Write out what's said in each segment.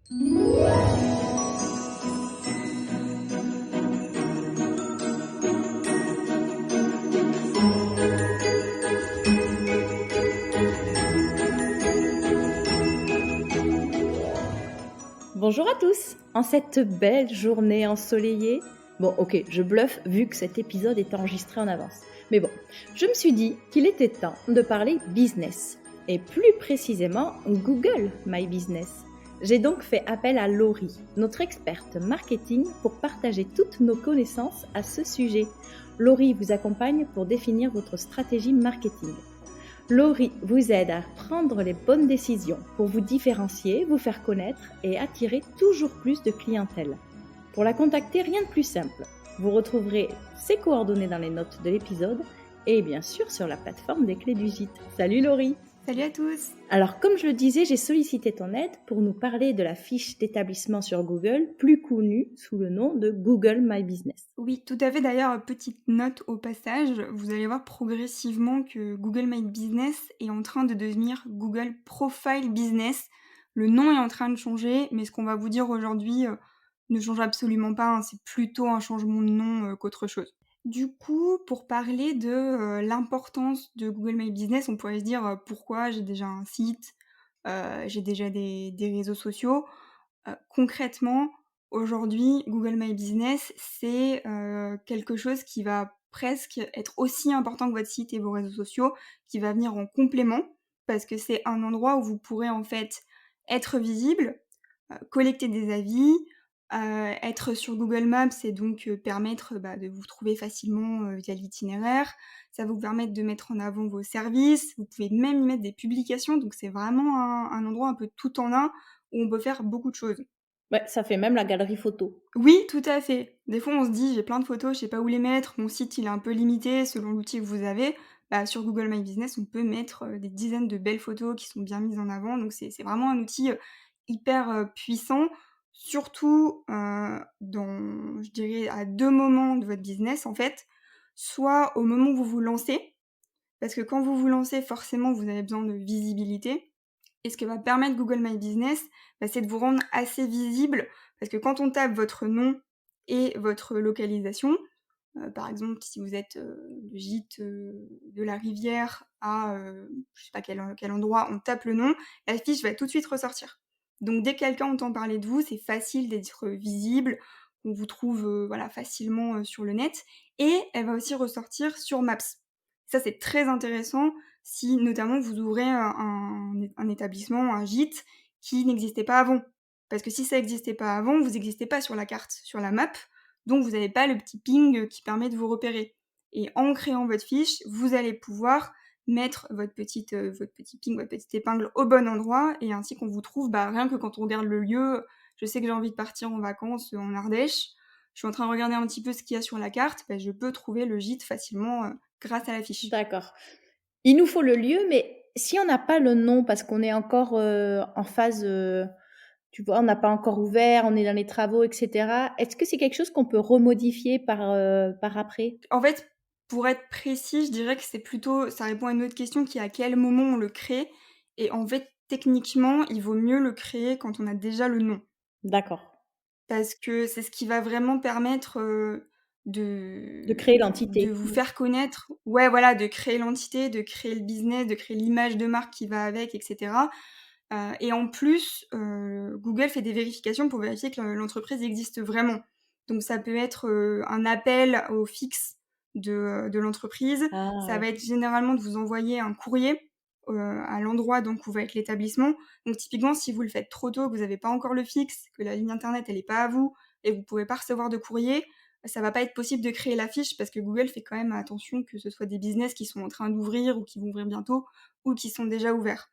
Bonjour à tous. En cette belle journée ensoleillée, bon ok, je bluffe vu que cet épisode est enregistré en avance. Mais bon, je me suis dit qu'il était temps de parler business, et plus précisément Google My Business. J'ai donc fait appel à Laurie, notre experte marketing, pour partager toutes nos connaissances à ce sujet. Laurie vous accompagne pour définir votre stratégie marketing. Laurie vous aide à prendre les bonnes décisions pour vous différencier, vous faire connaître et attirer toujours plus de clientèle. Pour la contacter, rien de plus simple. Vous retrouverez ses coordonnées dans les notes de l'épisode et bien sûr sur la plateforme des clés du gîte. Salut Laurie! Salut à tous! Alors comme je le disais, j'ai sollicité ton aide pour nous parler de la fiche d'établissement sur Google, plus connue sous le nom de Google My Business. Oui, tout à fait. D'ailleurs, petite note au passage, vous allez voir progressivement que Google My Business est en train de devenir Google Profile Business. Le nom est en train de changer, mais ce qu'on va vous dire aujourd'hui ne change absolument pas, hein. C'est plutôt un changement de nom qu'autre chose. Du coup, pour parler de l'importance de Google My Business, on pourrait se dire pourquoi j'ai déjà un site, j'ai déjà des réseaux sociaux. Concrètement, aujourd'hui, Google My Business, c'est quelque chose qui va presque être aussi important que votre site et vos réseaux sociaux, qui va venir en complément, parce que c'est un endroit où vous pourrez en fait être visible, collecter des avis, être sur Google Maps et donc permettre, de vous trouver facilement, via l'itinéraire. Ça va vous permettre de mettre en avant vos services, vous pouvez même y mettre des publications, donc c'est vraiment un endroit un peu tout en un où on peut faire beaucoup de choses. Ouais, ça fait même la galerie photo. Oui, tout à fait. Des fois, on se dit: «J'ai plein de photos, je sais pas où les mettre, mon site, il est un peu limité selon l'outil que vous avez». Sur Google My Business, on peut mettre, des dizaines de belles photos qui sont bien mises en avant, donc c'est vraiment un outil, hyper, puissant, surtout, dans je dirais à 2 moments de votre business, en fait. Soit au moment où vous vous lancez, parce que quand vous vous lancez, forcément, vous avez besoin de visibilité. Et ce que va permettre Google My Business, c'est de vous rendre assez visible, parce que quand on tape votre nom et votre localisation, par exemple, si vous êtes, le gîte, de la rivière à, je sais pas quel endroit, on tape le nom, la fiche va tout de suite ressortir. Donc dès que quelqu'un entend parler de vous, c'est facile d'être visible, on vous trouve, voilà, facilement, sur le net et elle va aussi ressortir sur Maps. Ça, c'est très intéressant si notamment vous ouvrez un établissement, un gîte qui n'existait pas avant. Parce que si ça n'existait pas avant, vous n'existez pas sur la carte, sur la map, donc vous n'avez pas le petit ping qui permet de vous repérer. Et en créant votre fiche, vous allez pouvoir mettre votre petit ping, votre petite épingle au bon endroit, et ainsi qu'on vous trouve, rien que quand on regarde le lieu, je sais que j'ai envie de partir en vacances en Ardèche, je suis en train de regarder un petit peu ce qu'il y a sur la carte, je peux trouver le gîte facilement grâce à la fiche. D'accord. Il nous faut le lieu, mais si on n'a pas le nom parce qu'on est encore, en phase, tu vois, on n'a pas encore ouvert, on est dans les travaux et cetera, est-ce que c'est quelque chose qu'on peut remodifier par après? En fait, pour être précis, je dirais que c'est plutôt ça répond à une autre question qui est à quel moment on le crée et en fait, techniquement, il vaut mieux le créer quand on a déjà le nom. D'accord. Parce que c'est ce qui va vraiment permettre, De créer de l'entité. vous faire connaître, ouais, voilà, de créer l'entité, de créer le business, de créer l'image de marque qui va avec et cetera. Et en plus, Google fait des vérifications pour vérifier que l'entreprise existe vraiment. Donc ça peut être, un appel au fixe de l'entreprise. Ah Ça ouais. va être généralement de vous envoyer un courrier, à l'endroit donc où va être l'établissement. Donc typiquement, si vous le faites trop tôt, que vous avez pas encore le fixe, que la ligne internet elle est pas à vous et que vous pouvez pas recevoir de courrier, ça va pas être possible de créer la fiche parce que Google fait quand même attention que ce soit des business qui sont en train d'ouvrir ou qui vont ouvrir bientôt ou qui sont déjà ouverts.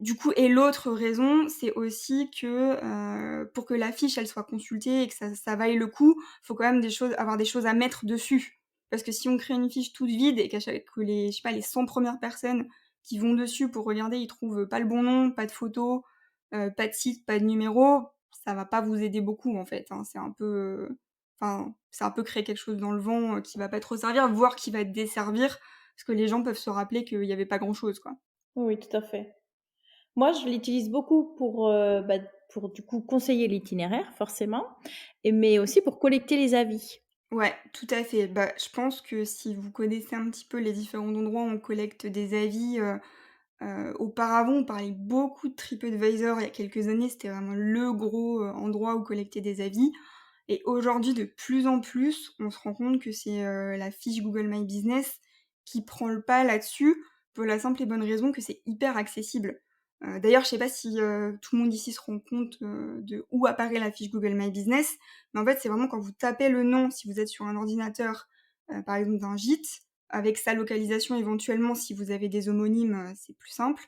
Du coup et l'autre raison, c'est aussi que, pour que la fiche, elle soit consultée et que ça vaille le coup, faut quand même avoir des choses à mettre dessus. Parce que si on crée une fiche toute vide et que les je sais pas, les 100 premières personnes qui vont dessus pour regarder, ils trouvent pas le bon nom, pas de photo, pas de site, pas de numéro, ça va pas vous aider beaucoup, en fait, hein. C'est un peu, c'est un peu créer quelque chose dans le vent, qui va pas trop servir, voire qui va desservir, parce que les gens peuvent se rappeler qu'il y avait pas grand chose, quoi. Oui, tout à fait. Moi, je l'utilise beaucoup pour du coup conseiller l'itinéraire forcément mais aussi pour collecter les avis. Ouais, tout à fait. Bah, je pense que si vous connaissez un petit peu les différents endroits où on collecte des avis, auparavant, on parlait beaucoup de TripAdvisor il y a quelques années, c'était vraiment le gros, endroit où collecter des avis et aujourd'hui, de plus en plus, on se rend compte que c'est, la fiche Google My Business qui prend le pas là-dessus, pour la simple et bonne raison que c'est hyper accessible. D'ailleurs, je sais pas si, tout le monde ici se rend compte, de où apparaît la fiche Google My Business, mais en fait, c'est vraiment quand vous tapez le nom, si vous êtes sur un ordinateur, par exemple d'un gîte, avec sa localisation éventuellement si vous avez des homonymes, c'est plus simple.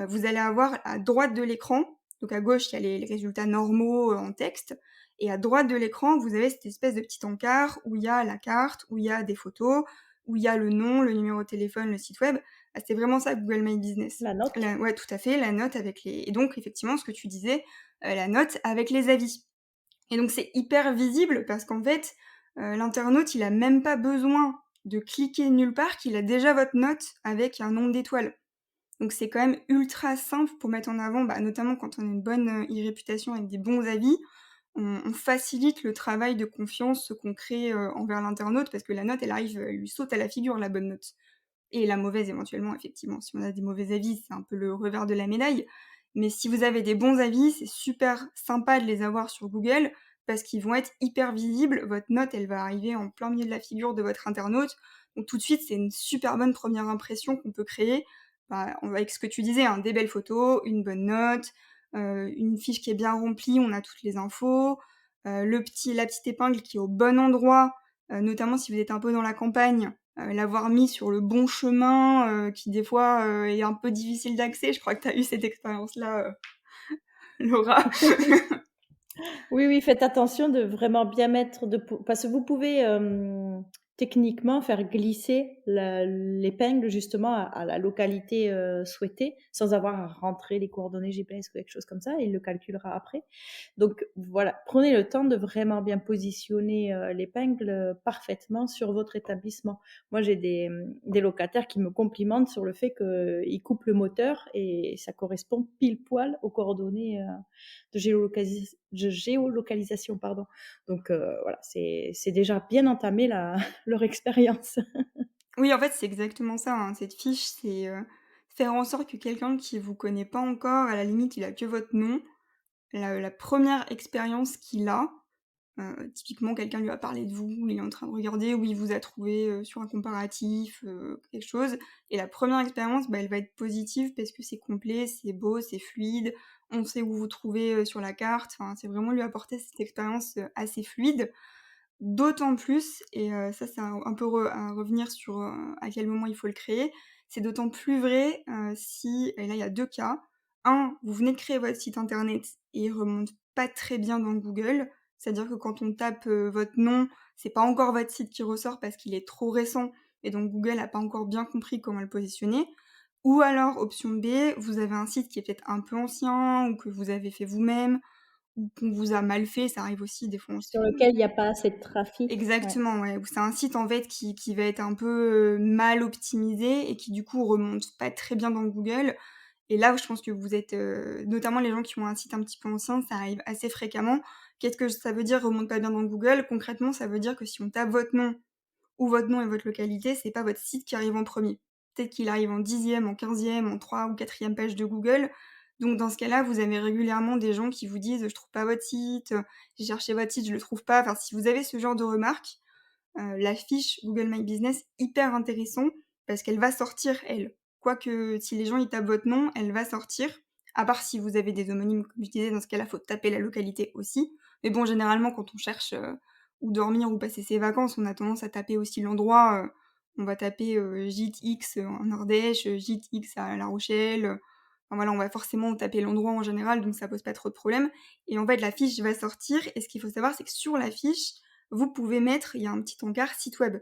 Vous allez avoir à droite de l'écran, donc à gauche, il y a les résultats normaux, en texte et à droite de l'écran, vous avez cette espèce de petit encart où il y a la carte, où il y a des photos, où il y a le nom, le numéro de téléphone, le site web. Ah, c'est vraiment ça Google My Business. La note. Ouais, tout à fait, la note avec les et donc effectivement, ce que tu disais, la note avec les avis. Et donc c'est hyper visible parce qu'en fait, l'internaute, il a même pas besoin de cliquer nulle part, qu'il a déjà votre note avec un nombre d'étoiles. Donc c'est quand même ultra simple pour mettre en avant, bah, notamment quand on a une bonne, e-réputation avec des bons avis, on facilite le travail de confiance qu'on crée, envers l'internaute parce que la note, elle arrive, elle lui saute à la figure, la bonne note. Et la mauvaise éventuellement, effectivement. Si on a des mauvais avis, c'est un peu le revers de la médaille. Mais si vous avez des bons avis, c'est super sympa de les avoir sur Google parce qu'ils vont être hyper visibles. Votre note, elle va arriver en plein milieu de la figure de votre internaute. Donc tout de suite, c'est une super bonne première impression qu'on peut créer, bah, avec ce que tu disais, hein, des belles photos, une bonne note, une fiche qui est bien remplie, on a toutes les infos, la petite épingle qui est au bon endroit, notamment si vous êtes un peu dans la campagne, l'avoir mis sur le bon chemin, qui des fois, est un peu difficile d'accès. Je crois que tu as eu cette expérience-là, Laura. Oui, oui, faites attention de vraiment bien mettre parce que vous pouvez, techniquement faire glisser l'épingle justement à la localité, souhaitée, sans avoir à rentrer les coordonnées GPS ou quelque chose comme ça. Il le calculera après. Donc voilà, prenez le temps de vraiment bien positionner, l'épingle, parfaitement sur votre établissement. Moi, j'ai des locataires qui me complimentent sur le fait qu'ils coupent le moteur et ça correspond pile poil aux coordonnées, de géolocalisation, pardon. Donc voilà, c'est déjà bien entamé leur expérience. Oui, en fait, c'est exactement ça, hein. Cette fiche, c'est, faire en sorte que quelqu'un qui vous connaît pas encore, à la limite, il a que votre nom, la 1re expérience qu'il a, typiquement quelqu'un lui a parlé de vous, il est en train de regarder où il vous a trouvé, sur un comparatif, quelque chose et la première expérience, bah, elle va être positive parce que c'est complet, c'est beau, c'est fluide, on sait où vous trouvez, sur la carte, enfin, c'est vraiment lui apporter cette expérience, assez fluide. D'autant plus et ça c'est un peu à revenir sur, à quel moment il faut le créer. C'est d'autant plus vrai, si et là il y a 2 cas. Un, vous venez de créer votre site internet et il remonte pas très bien dans Google. C'est-à-dire que quand on tape, votre nom, c'est pas encore votre site qui ressort parce qu'il est trop récent et donc Google a pas encore bien compris comment le positionner. Ou alors option B, vous avez un site qui est peut-être un peu ancien ou que vous avez fait vous-même ou qu'on vous a mal fait, ça arrive aussi des fois on se Sur fait lequel il y a pas assez de trafic. Ouais. exactement, ouais, ou c'est un site en fait qui va être un peu, mal optimisé et qui du coup remonte pas très bien dans Google et là, je pense que vous êtes, notamment les gens qui ont un site un petit peu ancien, ça arrive assez fréquemment. Qu'est-ce que ça veut dire remonte pas bien dans Google? Concrètement, ça veut dire que si on tape votre nom ou votre nom et votre localité, c'est pas votre site qui arrive en premier. Peut-être qu'il arrive en 10e, en 15e, en 3 ou 4e page de Google. Donc dans ce cas-là, vous avez régulièrement des gens qui vous disent: «Je trouve pas votre site, j'ai cherché votre site, je le trouve pas». Enfin, si vous avez ce genre de remarques, la fiche Google My Business, hyper intéressant parce qu'elle va sortir, elle. Quoique si les gens ils tapent votre nom, elle va sortir. À part si vous avez des homonymes, comme je disais, dans ce cas-là, faut taper la localité aussi. Mais bon, généralement, quand on cherche, où dormir, où passer ses vacances, on a tendance à taper aussi l'endroit, on va taper, gîte X en Ardèche, gîte X à La Rochelle, enfin voilà, on va forcément taper l'endroit en général, donc ça pose pas trop de problèmes et en fait, la fiche va sortir et ce qu'il faut savoir, c'est que sur la fiche, vous pouvez mettre il y a un petit encart site web.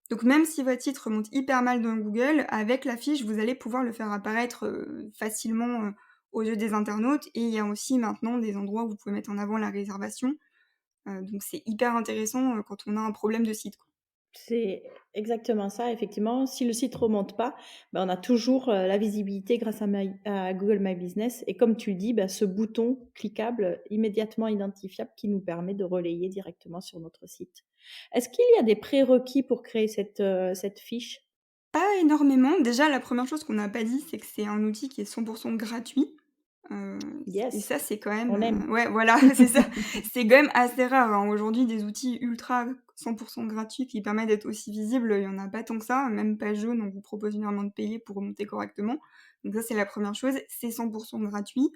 Donc même si votre site remonte hyper mal dans Google, avec la fiche, vous allez pouvoir le faire apparaître, facilement, aux yeux des internautes et il y a aussi maintenant des endroits où vous pouvez mettre en avant la réservation, donc c'est hyper intéressant, quand on a un problème de site, quoi. C'est exactement ça, effectivement. Si le site remonte pas, on a toujours, la visibilité grâce à Google My Business et comme tu le dis, ce bouton cliquable, immédiatement identifiable qui nous permet de relayer directement sur notre site. Est-ce qu'il y a des prérequis pour créer cette fiche? Pas énormément. Déjà, la première chose qu'on n'a pas dit, c'est que c'est un outil qui est 100 gratuit. Heu, et Yes, ça, c'est quand même, on aime. ouais, voilà, c'est ça. C'est quand même assez rare, hein. Aujourd'hui, des outils ultra 100 gratuits qui permettent d'être aussi visibles, il y en a pas tant que ça. Même Pageone, on vous propose généralement de payer pour remonter correctement. Donc ça, c'est la première chose, c'est 100 gratuit.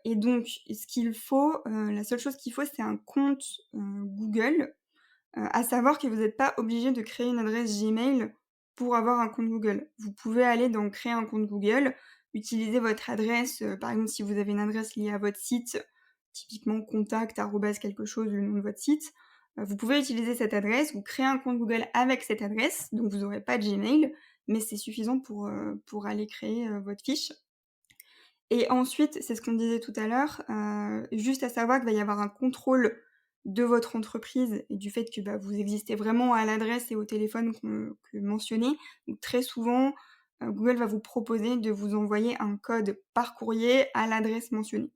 Et donc ce qu'il faut, la seule chose qu'il faut, c'est un compte, Google. À savoir que vous n'êtes pas obligé de créer une adresse Gmail pour avoir un compte Google. Vous pouvez aller dans «Créer un compte Google», utiliser votre adresse, par exemple, si vous avez une adresse liée à votre site, typiquement contact arobase quelque chose, le nom de votre site, vous pouvez utiliser cette adresse, vous créez un compte Google avec cette adresse, donc vous n'aurez pas de Gmail, mais c'est suffisant pour aller créer, votre fiche. Et ensuite, c'est ce qu'on disait tout à l'heure, juste à savoir qu'il va y avoir un contrôle de votre entreprise et du fait que, vous existez vraiment à l'adresse et au téléphone que mentionné. Donc très souvent, Google va vous proposer de vous envoyer un code par courrier à l'adresse mentionnée.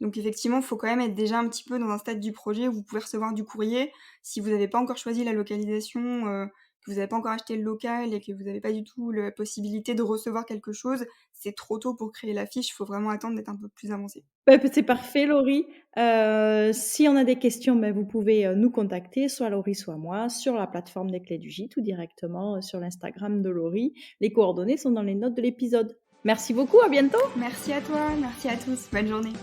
Donc effectivement, il faut quand même être déjà un petit peu dans un stade du projet où vous pouvez recevoir du courrier. Si vous n'avez pas encore choisi la localisation, que vous n'avez pas encore acheté le local et que vous n'avez pas du tout la possibilité de recevoir quelque chose, c'est trop tôt pour créer la fiche, il faut vraiment attendre d'être un peu plus avancé. C'est parfait Laurie. Si on a des questions, vous pouvez, nous contacter, soit Laurie, soit moi, sur la plateforme des Clés du Gîte ou directement, sur l'Instagram de Laurie. Les coordonnées sont dans les notes de l'épisode. Merci beaucoup, à bientôt! Merci à toi, merci à tous, bonne journée.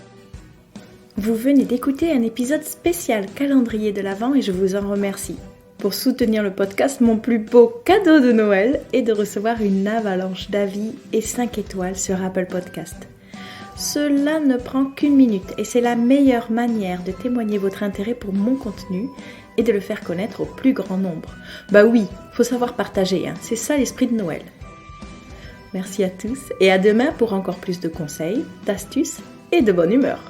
Vous venez d'écouter un épisode spécial calendrier de l'Avent et je vous en remercie. Pour soutenir le podcast, mon plus beau cadeau de Noël est de recevoir une avalanche d'avis et 5 étoiles sur Apple Podcast. Cela ne prend qu'une minute et c'est la meilleure manière de témoigner votre intérêt pour mon contenu et de le faire connaître au plus grand nombre. Oui, faut savoir partager, c'est ça l'esprit de Noël. Merci à tous et à demain pour encore plus de conseils, d'astuces et de bonne humeur.